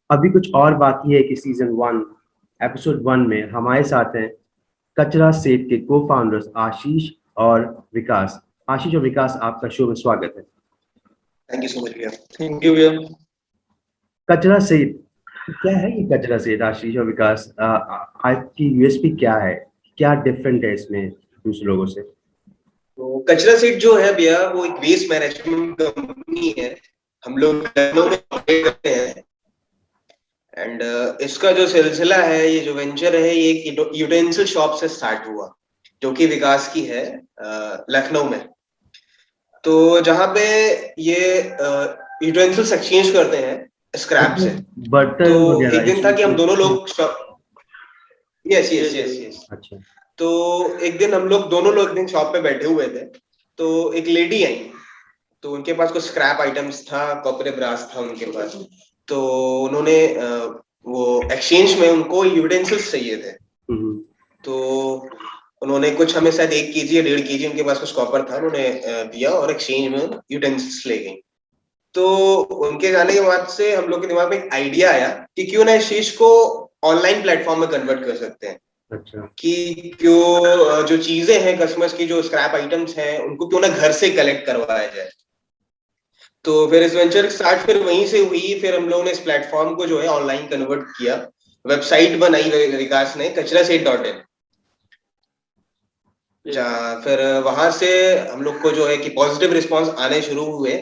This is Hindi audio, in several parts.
अभी कुछ और बाकी है कि सीजन 1 एपिसोड 1 में हमारे साथ हैं कचरा सेठ के को फाउंडर्स आशीष और विकास। आशीष और विकास, आपका शो में स्वागत है। थैंक यू सो मच भैया। थैंक यू भैया। कचरा सेठ क्या है? ये कचरा सेठ आशीष और विकास, आपकी यूएसपी क्या है? क्या डिफरेंट है इसमें दूसरे लोगों से? तो कचरा सेठ जो है भैया वो एक वेस्ट मैनेजमेंट कंपनी है। हम लोग लखनऊ में ऑपरेट करते हैं। एंड इसका जो सिलसिला है, ये जो वेंचर है, ये एक यूटेंसिल शॉप से स्टार्ट हुआ जो कि विकास की है लखनऊ में। तो जहाँ पे ये यूटेंसिल्स एक्सचेंज करते हैं स्क्रैप से। तो बर्तन एक वगैरह दिन था कि हम दोनों लोग यस यस यस यस। अच्छा। तो एक दिन हम लोग दोनों लोग एक दिन शॉप पे बैठे हुए थे। तो एक लेडी आई। तो उनके पास कुछ स्क्रैप आइटम्स था, कॉपर ब्रास था उनके पास। तो उन्होंने वो एक्सचेंज में उनको यूटेंसिल्स चाहिए थे। तो उन्होंने कुछ हमें शायद 1 kg या 1.5 kg उनके पास कुछ कॉपर था, उन्होंने दिया और एक्सचेंज में यूटेंसिल्स ले गई। तो उनके जाने के बाद से हम लोग के दिमाग में एक आइडिया आया कि क्यों ना इस चीज को ऑनलाइन प्लेटफॉर्म में कन्वर्ट कर सकते हैं। अच्छा। कि क्यों जो चीजें हैं कस्टमर्स की, जो स्क्रैप आइटम्स हैं, उनको क्यों ना घर से कलेक्ट करवाया जाए। तो फिर इस वेंचर स्टार्ट फिर वहीं से हुई। फिर हम लोगों ने इस प्लेटफॉर्म को जो है ऑनलाइन कन्वर्ट किया। वेबसाइट बनाई विकास ने, kachraset.in। फिर वहां से हम लोग को जो है कि पॉजिटिव रिस्पांस आने शुरू हुए।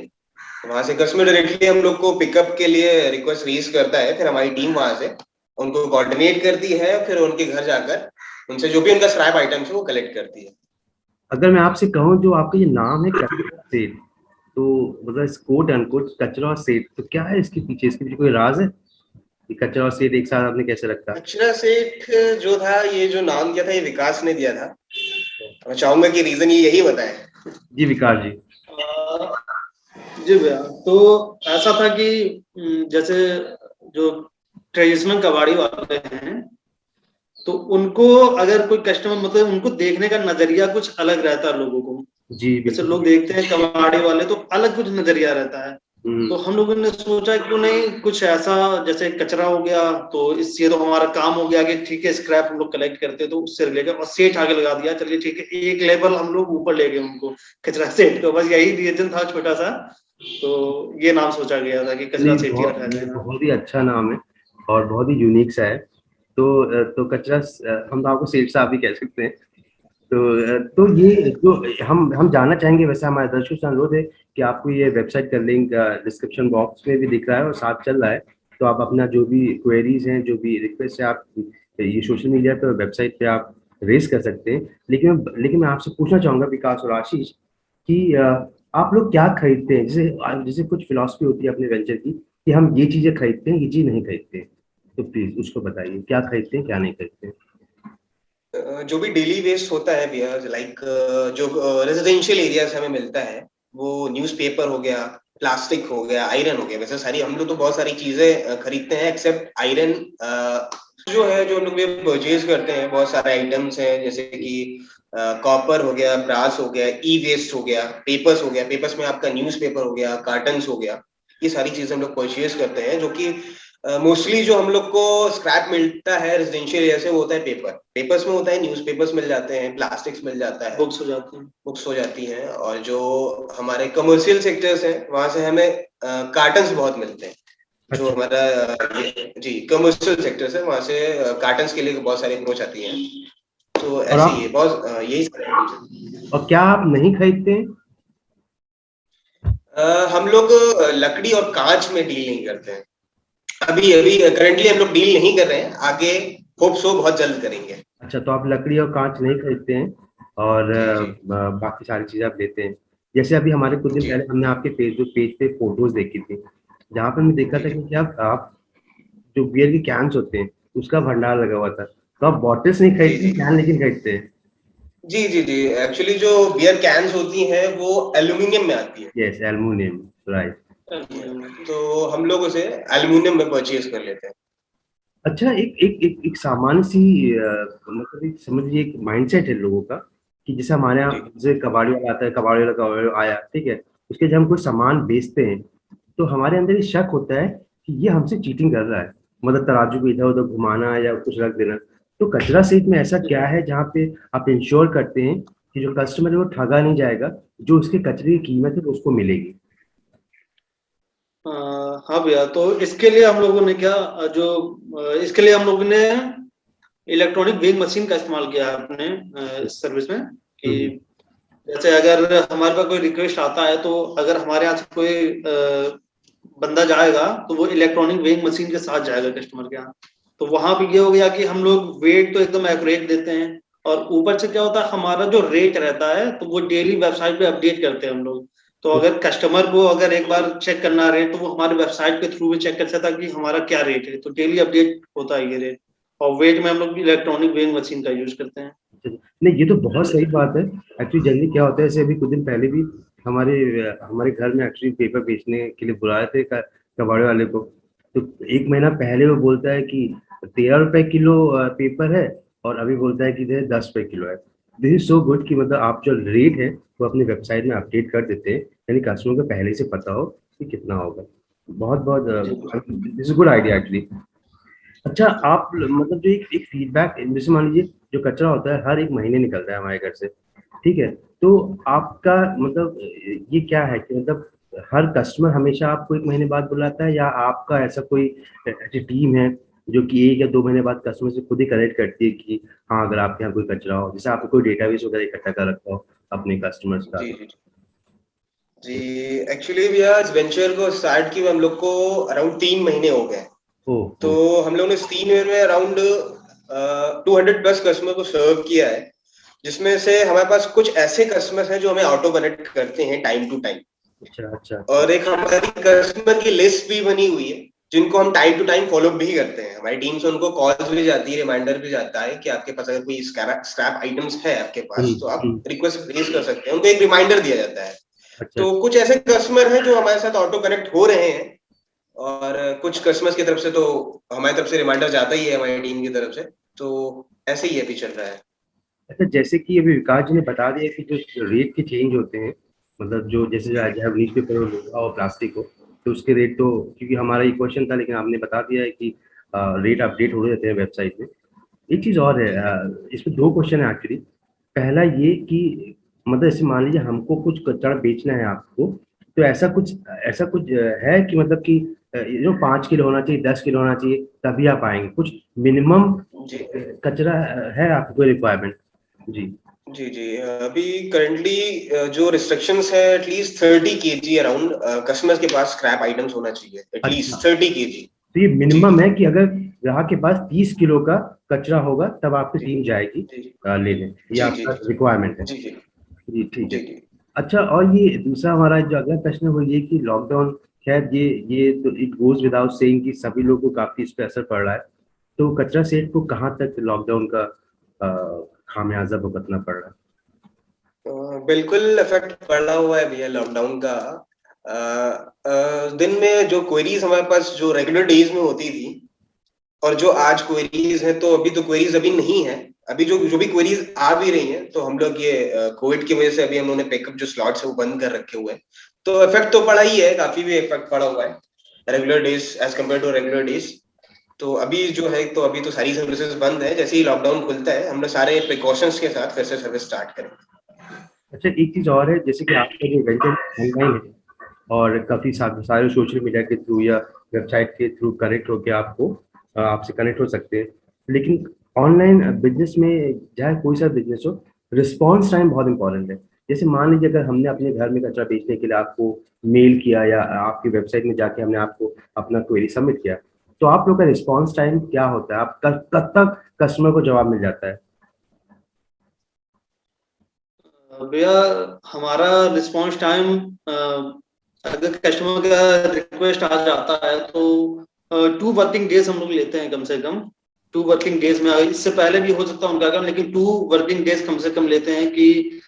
वहां से कस्टमर डायरेक्टली हम लोग को पिकअप के लिए रिक्वेस्ट रेज करता है। फिर हमारी टीम वहां से उनको कोऑर्डिनेट करती है, फिर उनके घर जाकर उनसे जो भी उनका स्क्रैप आइटम्स है वो कलेक्ट करती है। अगर मैं आपसे कहूँ जो आपका ये नाम है कचरा सेठ, तो मतलब कोट अनकोट कचरा और सेठ, तो क्या है इसके पीछे कोई राज है? ये कचरा और सेठ एक साथ आपने कैसे रखा? कचरा सेठ जो था, ये जो नाम दिया था, ये विकास ने दिया था। मैं चाहूंगा कि रीजन ये यही बताए। जी विकास जी। जी भैया, तो ऐसा था कि जैसे जो ट्रेडिशनल कबाड़ी वाले हैं, तो उनको अगर कोई कस्टमर, मतलब उनको देखने का नजरिया कुछ अलग रहता है लोगों को। जी जैसे बिल्कुल। लोग देखते हैं कबाड़ी वाले तो अलग कुछ नजरिया रहता है। तो हम लोगों ने सोचा क्यों नहीं कुछ ऐसा, जैसे कचरा हो गया तो इससे तो हमारा काम हो गया कि ठीक है स्क्रैप हम लोग कलेक्ट करते हैं तो उससे रिलेटेड, और सेठ आगे लगा दिया, चलिए ठीक है एक लेवल हम लोग ऊपर ले गए उनको, कचरा सेठ को। बस यही रीजन था छोटा सा, तो ये नाम सोचा गया था कि कचरा सेठ ही रखा जाए। बहुत ही अच्छा नाम है और बहुत ही यूनिक सा है। तो कचरा, हम तो आपको सेठ साहब भी कह सकते हैं। तो ये जो हम जानना चाहेंगे, वैसे हमारे दर्शकों से अनुरोध है कि आपको ये वेबसाइट का लिंक डिस्क्रिप्शन बॉक्स में भी दिख रहा है और साथ चल रहा है। तो आप अपना जो भी क्वेरीज हैं, जो भी रिक्वेस्ट है, आप ये सोशल मीडिया पे, वेबसाइट पे आप रेज कर सकते हैं। लेकिन मैं आपसे पूछना चाहूंगा विकास और आशीष कि आप लोग क्या खरीदते हैं? जैसे जैसे कुछ फिलॉसफी होती है अपने वेंचर की कि हम ये चीजें खरीदते हैं, ये चीज नहीं खरीदते हैं। तो प्लीज उसको बताइए, क्या खरीदते हैं, क्या नहीं खरीदते हैं। जो भी डेली वेस्ट होता है भैया, लाइक जो रेजिडेंशियल एरिया से हमें मिलता है, वो न्यूज़पेपर हो गया, प्लास्टिक हो गया, आयरन हो गया। वैसे सारी हम लोग तो बहुत सारी चीजें खरीदते हैं एक्सेप्ट आयरन। जो है, जो लोग परचेज करते हैं, बहुत सारे आइटम्स हैं जैसे कि कॉपर हो गया, ब्रास हो गया, ई वेस्ट हो गया, पेपर्स हो गया। पेपर्स में आपका न्यूज़पेपर हो गया, कार्टन्स हो गया। ये सारी चीजें हम लोग परचेज करते हैं। जो कि मोस्टली जो हम लोग को स्क्रैप मिलता है रेजिडेंशियल एरिया से, वो होता है पेपर। पेपर्स में होता है, न्यूज़पेपर्स मिल जाते हैं, प्लास्टिक्स मिल जाता है, बुक्स हो जाती हैं। बुक्स हो जाती हैं। और जो हमारे कमर्शियल सेक्टर्स हैं, वहां से हमें कार्टन्स बहुत मिलते हैं। जो हमारा जी कमर्शियल सेक्टर्स है, वहां से कार्टन्स के लिए बहुत सारी अप्रोच आती है। तो और ऐसे ही आप, है, बहुत यही सारे items हैं। और क्या आप नहीं खरीदते हैं? हम लोग लकड़ी और कांच में डील नहीं करते हैं। अभी अभी करंटली हम लोग डील नहीं कर रहे हैं, आगे होप सो बहुत जल्द करेंगे। अच्छा, तो आप लकड़ी और कांच नहीं खरीदते हैं और जी जी बाकी सारी चीजें आप लेते हैं। जैसे अभी हमारे कुछ दिन जी पहले हमने आपके फेसबुक पेज पे फोटोज देखी थी, जहाँ पर मैं देखा जी था जी कि क्या आप जो बियर के कैंस होते हैं उसका भंडार लगा हुआ था। तो आप बॉटल्स नहीं जी खरीदते, जी कैन लेकिन खरीदते हैं। जी जी जी। एक्चुअली जो बियर कैंस होती हैं वो एल्यूमिनियम में आती है। Yes, aluminium, right. तो हम लोग उसे एल्यूमिनियम में परचेज कर लेते हैं। अच्छा, एक एक एक, एक सामान्य सी मतलब एक समझ लीजिए एक माइंडसेट है लोगों का कि जैसे हमारे जी यहाँ जैसे कबाड़ी वाला आता है, कबाड़ी वाला आया, ठीक है, उसके जब हम कोई सामान बेचते हैं तो हमारे अंदर ये शक होता है कि ये हमसे चीटिंग कर रहा है, मतलब तराजू को इधर उधर घुमाना या कुछ रख देना। तो कचरा शीट में ऐसा क्या है जहाँ पे आप इंश्योर करते हैं कि जो कस्टमर है वो ठगा नहीं जाएगा, जो उसके कचरे की कीमत है वो उसको मिलेगी? हाँ भैया, तो इसके लिए हम लोगों ने इसके लिए हम लोगों ने इलेक्ट्रॉनिक वेइंग मशीन का इस्तेमाल किया है अपने इस सर्विस में। कि जैसे अगर हमारे पास कोई रिक्वेस्ट आता है, तो अगर हमारे यहाँ से कोई बंदा जाएगा तो वो इलेक्ट्रॉनिक वेइंग मशीन के साथ जाएगा कस्टमर के यहाँ। तो वहां पे ये हो गया कि हम लोग वेट तो एकदम एक्यूरेट देते हैं, और ऊपर से क्या होता है, हमारा जो रेट रहता है तो वो डेली वेबसाइट पे अपडेट करते हैं हम लोग। तो अगर कस्टमर को अगर एक बार चेक करना रेट, तो वो हमारे वेबसाइट के थ्रू भी चेक कर सकता है कि हमारा क्या रेट है। तो डेली अपडेट होता है ये रेट। और वेट में हम लोग इलेक्ट्रॉनिक वेइंग मशीन का यूज करते हैं। नहीं, ये तो बहुत सही बात है। एक्चुअली जनरली क्या होता है, जैसे अभी कुछ दिन पहले भी हमारे हमारे घर में एक्चुअली पेपर बेचने के लिए बुलाए थे कबाड़े वाले को। तो 1 महीना पहले वो बोलता है कि 13 रुपए किलो पेपर है, और अभी बोलता है कि 10 रुपए किलो है। दिस इज सो गुड कि मतलब आप जो रेट है वो अपनी वेबसाइट में अपडेट कर देते हैं, यानी कस्टमर को पहले से पता हो कि कितना होगा। बहुत बहुत this is good idea actually. अच्छा, आप मतलब जो एक फीडबैक, जैसे मान लीजिए जो कचरा होता है हर 1 महीने निकलता है हमारे घर से, ठीक है? तो आपका मतलब ये क्या है कि मतलब हर कस्टमर हमेशा आपको 1 महीने बाद बुलाता है, या आपका ऐसा कोई ऐसी टीम है जो कि 1 या 2 महीने बाद कस्टमर से खुद ही कलेक्ट करती है कि हाँ, अगर आपके यहाँ कोई कचरा हो, जैसे आपको कोई डेटाबेस वगैरह इकट्ठा कर रखा हो अपने कस्टमर्स का? जी जी जी। एक्चुअली भैया इस वेंचर को स्टार्ट किए हम लोग को अराउंड 3 महीने हो गए। तो हम लोगों ने इस 3 महीने में अराउंड 200 प्लस कस्टमर को सर्व किया है, जिसमें से हमारे पास कुछ ऐसे कस्टमर्स हैं जो हमें ऑटो कनेक्ट करते हैं टाइम टू टाइम। अच्छा। और एक हमारी कस्टमर की लिस्ट भी बनी हुई है जिनको हम टाइम टू टाइम फॉलो भी करते हैं। हमारी टीम से उनको कॉल्स भी जाती है, रिमाइंडर भी जाता है कि आपके पास अगर कोई स्क्रैप आइटम्स है आपके पास तो आप रिक्वेस्ट रेज कर सकते हैं, उनको एक रिमाइंडर दिया जाता है। तो कुछ ऐसे कस्टमर हैं जो हमारे साथ ऑटो कनेक्ट हो रहे हैं, और कुछ कस्टमर्स की तरफ से तो हमारी तरफ से रिमाइंडर जाता ही है हमारी टीम की तरफ से। तो ऐसे ही अभी चल रहा है। अच्छा, जैसे कि अभी विकास जी ने बता दिया कि जो रेट के चेंज होते हैं, मतलब जो जैसे न्यूज पेपर हो और प्लास्टिक हो, तो उसके रेट तो, क्योंकि हमारा ये क्वेश्चन था लेकिन आपने बता दिया है कि रेट अपडेट हो जाते हैं वेबसाइट में। एक चीज़ और है, इसमें 2 क्वेश्चन है एक्चुअली। पहला ये कि मतलब जैसे मान लीजिए हमको कुछ कचरा बेचना है आपको, तो ऐसा कुछ है कि मतलब कि जो 5 किलो होना चाहिए, 10 किलो होना चाहिए, तभी आप आएंगे? कुछ मिनिमम कचरा है आपको रिक्वायरमेंट? जी जी जी। अभी करंटली जो रिस्ट्रिक्शंस है, एटलीस्ट 30 kg अराउंड कस्टमर्स के पास स्क्रैप आइटम्स होना चाहिए, एटलीस्ट 30 kg। तो ये मिनिमम है कि अगर ग्राहक के पास 30 किलो का कचरा होगा तब आपकी टीम जाएगी लेने, ये आपका रिक्वायरमेंट है? जी ठीक है। अच्छा, और ये दूसरा हमारा जो अगला प्रश्न है वो ये कि लॉकडाउन, खैर ये तो इट गोज विदाउट सेइंग कि सभी लोगों को काफी इस पर असर पड़ रहा है। तो कचरा सेठ को कहाँ तक लॉकडाउन का खामियाजा भुगतना पड़ रहा है? बिल्कुल इफेक्ट पड़ा हुआ है भैया लॉकडाउन का। दिन में जो क्वेरीज हमारे पास जो रेगुलर डेज में होती थी, और जो आज क्वेरीज है, तो अभी तो क्वेरीज अभी नहीं है। अभी जो भी क्वेरीज आ भी रही हैं, तो हम लोग ये कोविड की वजह से अभी हम लोगों ने पिकअप जो स्लॉट्स है वो बंद कर रखे हुए हैं। तो इफेक्ट तो पड़ा ही है, काफी भी इफेक्ट पड़ा हुआ है regular days as compare to regular days. तो अभी जो है, तो अभी तो सारी सर्विसेज बंद है। जैसे ही लॉकडाउन खुलता है हम लोग सारे प्रिकॉशंस के साथ फिर से सर्विस स्टार्ट करेंगे। अच्छा, एक चीज और है, जैसे कि आपका जो वेंचर ऑनलाइन है और काफी सारे सोशल मीडिया के थ्रू या वेबसाइट के थ्रू कनेक्ट होकर आपसे कनेक्ट हो सकते हैं, लेकिन ऑनलाइन बिजनेस में चाहे कोई सा बिजनेस हो, रिस्पॉन्स टाइम बहुत इंपॉर्टेंट है। जैसे मान लीजिए अगर हमने अपने घर में कचरा बेचने के लिए आपको मेल किया या आपकी वेबसाइट में जाके हमने आपको अपना क्वेरी सबमिट किया, तो आप लोग का रिस्पॉन्स टाइम क्या होता है? आप कब तक कस्टमर को जवाब मिल जाता है? भैया हमारा रिस्पॉन्स टाइम, अगर कस्टमर का रिक्वेस्ट आ जाता है तो 2 वर्किंग डेज हम लोग लेते हैं कम से कम। 2 वर्किंग डेज में, इससे पहले भी हो सकता है उनका काम, लेकिन 2 वर्किंग डेज कम से कम लेते हैं कि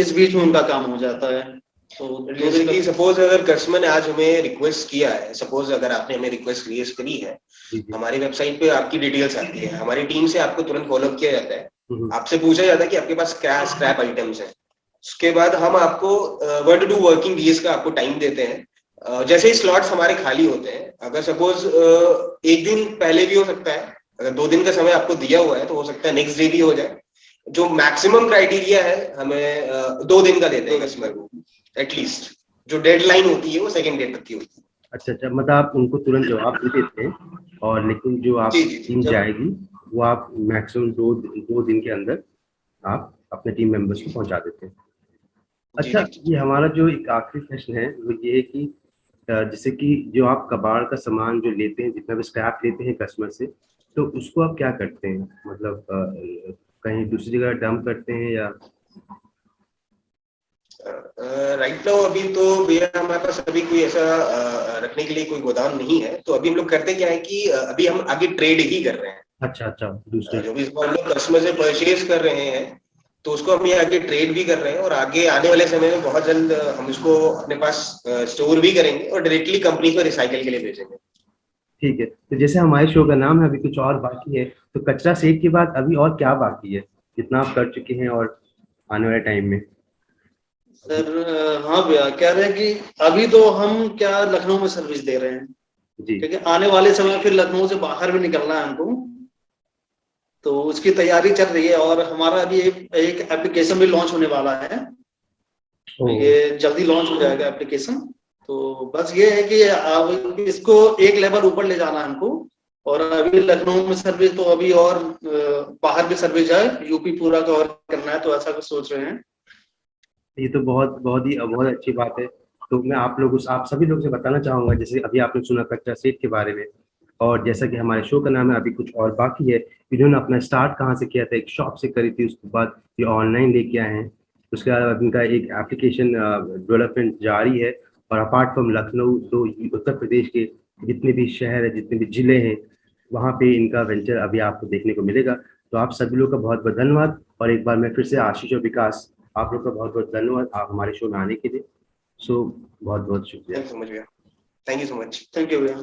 इस बीच में उनका काम हो जाता है। तो जैसे कि सपोज अगर कस्टमर ने आज हमें रिक्वेस्ट किया है, सपोज अगर आपने हमें रिक्वेस्ट रेज करी है, हमारी वेबसाइट पे आपकी डिटेल्स आती है, हमारी टीम से आपको तुरंत फॉलोअप किया जाता है, आपसे पूछा जाता है कि आपके पास क्या स्क्रैप आइटम्स है। उसके बाद हम आपको 1 to 2 वर्किंग डेज का आपको टाइम देते हैं जैसे ही स्लॉट्स हमारे खाली होते हैं, अगर सपोज एक दिन पहले भी हो सकता है, अगर 2 दिन का समय आपको दिया हुआ है तो हो सकता है नेक्स्ट डे भी हो जाए। जो मैक्सिमम क्राइटेरिया है हमें 2 दिन का देते हैं कस्टमर को एटलीस्ट। जो डेडलाइन होती है वो सेकंड डे तक की होती है। अच्छा, मतलब आप उनको तुरंत जवाब दे देते हैं, और लेकिन जो आप टीम जाएगी वो आप मैक्सिमम 2 दिन के अंदर आप अपने टीम मेंबर्स को पहुंचा देते हैं। अच्छा, ये हमारा जो एक आखिरी प्रश्न है वो ये है कि जैसे कि जो आप कबाड़ का सामान जो लेते हैं, जितना भी स्क्रैप लेते हैं कस्टमर से, तो उसको आप क्या करते हैं? मतलब कहीं दूसरी जगह डंप करते हैं या? राइट नाउ अभी तो भैया हमारे पास अभी कोई ऐसा रखने के लिए कोई गोदाम नहीं है। तो अभी हम लोग करते क्या है कि अभी हम आगे ट्रेड ही कर रहे हैं। अच्छा, दूसरे जो भी हम लोग कस्टमर से परचेज कर रहे हैं तो उसको हम ये आगे ट्रेड भी कर रहे हैं, और आगे आने वाले समय में बहुत जल्द हम इसको अपने पास स्टोर भी करेंगे और डायरेक्टली कंपनी को रिसाइकल के लिए भेजेंगे। ठीक है, तो जैसे हमारे शो का नाम है अभी कुछ और बाकी है, तो कचरा सेठ के बाद अभी और क्या बाकी है जितना आप कर चुके हैं और आने वाले टाइम में? सर हाँ भैया, कह रहे हैं कि अभी तो हम क्या लखनऊ में सर्विस दे रहे हैं जी, क्योंकि आने वाले समय फिर लखनऊ से बाहर भी निकलना है हमको, तो उसकी तैयारी चल रही है। और हमारा अभी एक एप्लीकेशन भी लॉन्च होने वाला है, ये जल्दी लॉन्च हो जाएगा एप्लीकेशन। तो बस ये है कि अब इसको एक लेवल ऊपर ले जाना है हमको, और अभी लखनऊ में सर्विस तो अभी, और बाहर भी सर्विस है, यूपी पूरा कवर करना है, तो ऐसा कुछ सोच रहे हैं। ये तो बहुत अच्छी बात है। तो मैं आप सभी लोगों से बताना चाहूंगा, जैसे अभी आपने सुना कचरा सेठ के बारे में, और जैसा कि हमारे शो का नाम है अभी कुछ और बाकी है, इन्होंने अपना स्टार्ट कहाँ से किया था? एक शॉप से करी थी, उसके बाद ये ऑनलाइन लेके आए हैं, उसके बाद इनका एक एप्लीकेशन डेवलपमेंट जारी है। और अपार्ट फ्रॉम लखनऊ, तो उत्तर प्रदेश के जितने भी शहर है, जितने भी जिले हैं, वहाँ पे इनका वेंचर अभी आपको देखने को मिलेगा। तो आप सभी लोग का बहुत बहुत धन्यवाद, और एक बार मैं फिर से आशीष और विकास, आप लोग का बहुत बहुत धन्यवाद आप हमारे शो में आने के लिए। सो बहुत बहुत शुक्रिया। थैंक यू सो मच भैया। Thank you so much. Thank you भैया।